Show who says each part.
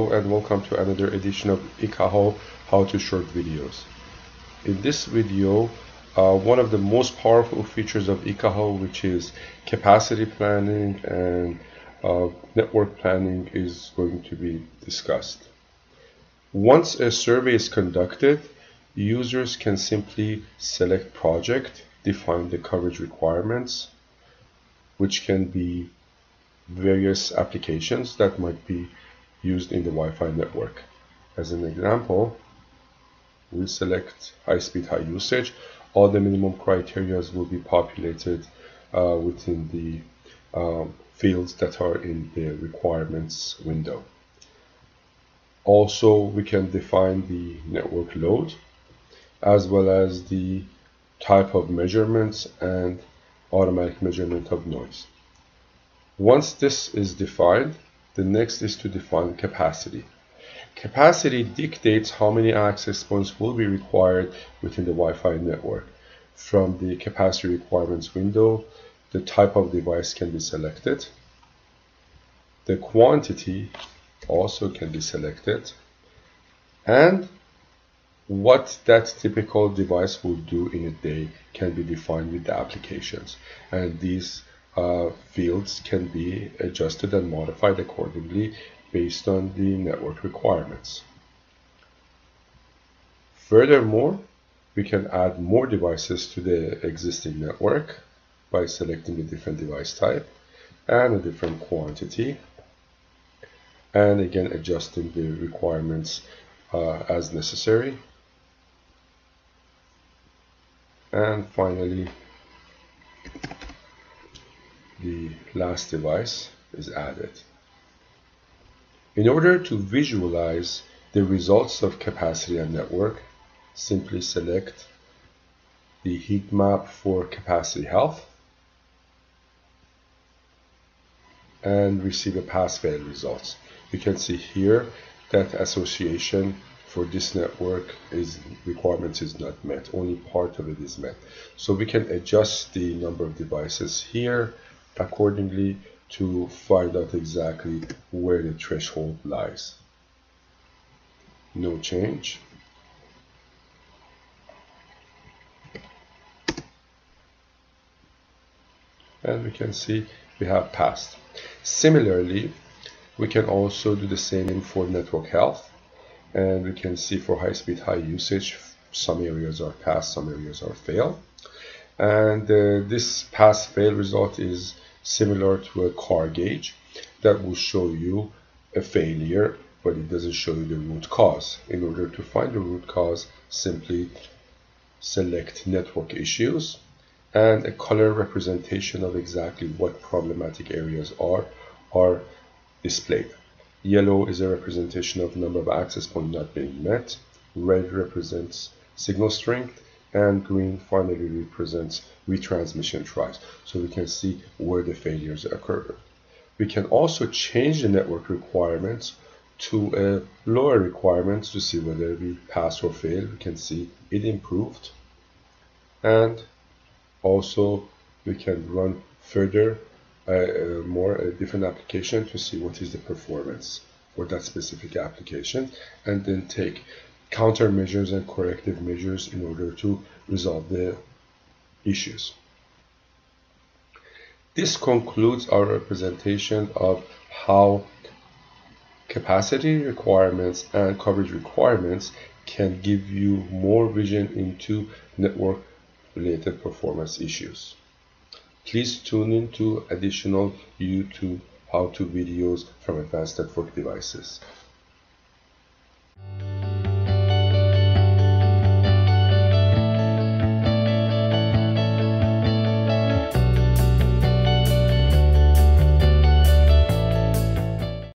Speaker 1: Hello and welcome to another edition of Ikaho How to Short Videos. In this video, one of the most powerful features of Ikaho, which is capacity planning and network planning, is going to be discussed. Once a survey is conducted, users can simply select project, define the coverage requirements, which can be various applications that might be used in the Wi-Fi network. As an example, we select high-speed, high usage. All the minimum criteria will be populated within the fields that are in the requirements window. Also, we can define the network load as well as the type of measurements and automatic measurement of noise. Once this is defined, the next is to define capacity. Capacity dictates how many access points will be required within the Wi-Fi network. From the capacity requirements window, the type of device can be selected. The quantity also can be selected. And what that typical device will do in a day can be defined with the applications. And these fields can be adjusted and modified accordingly based on the network requirements. Furthermore, we can add more devices to the existing network by selecting a different device type and a different quantity, and again adjusting the requirements as necessary. And finally, the last device is added. In order to visualize the results of capacity and network, simply select the heat map for capacity health and receive a pass-fail results. You can see here that association for this network requirements is not met. Only part of it is met. So we can adjust the number of devices here accordingly to find out exactly where the threshold lies. No change. And we can see we have passed. Similarly, we can also do the same for network health. And we can see for high-speed, high usage, some areas are pass, some areas are fail. And this pass-fail result is similar to a car gauge that will show you a failure, but it doesn't show you the root cause. In order to find the root cause, simply select network issues, and a color representation of exactly what problematic areas are displayed. Yellow is a representation of number of access points not being met. Red represents signal strength, and green finally represents retransmission tries. So we can see where the failures occur. We can also change the network requirements to a lower requirements to see whether we pass or fail. We can see it improved. And also we can run further a different application to see what is the performance for that specific application, and then take countermeasures and corrective measures in order to resolve the issues. This concludes our representation of how capacity requirements and coverage requirements can give you more vision into network related performance issues. Please tune in to additional YouTube how-to videos from advanced network devices.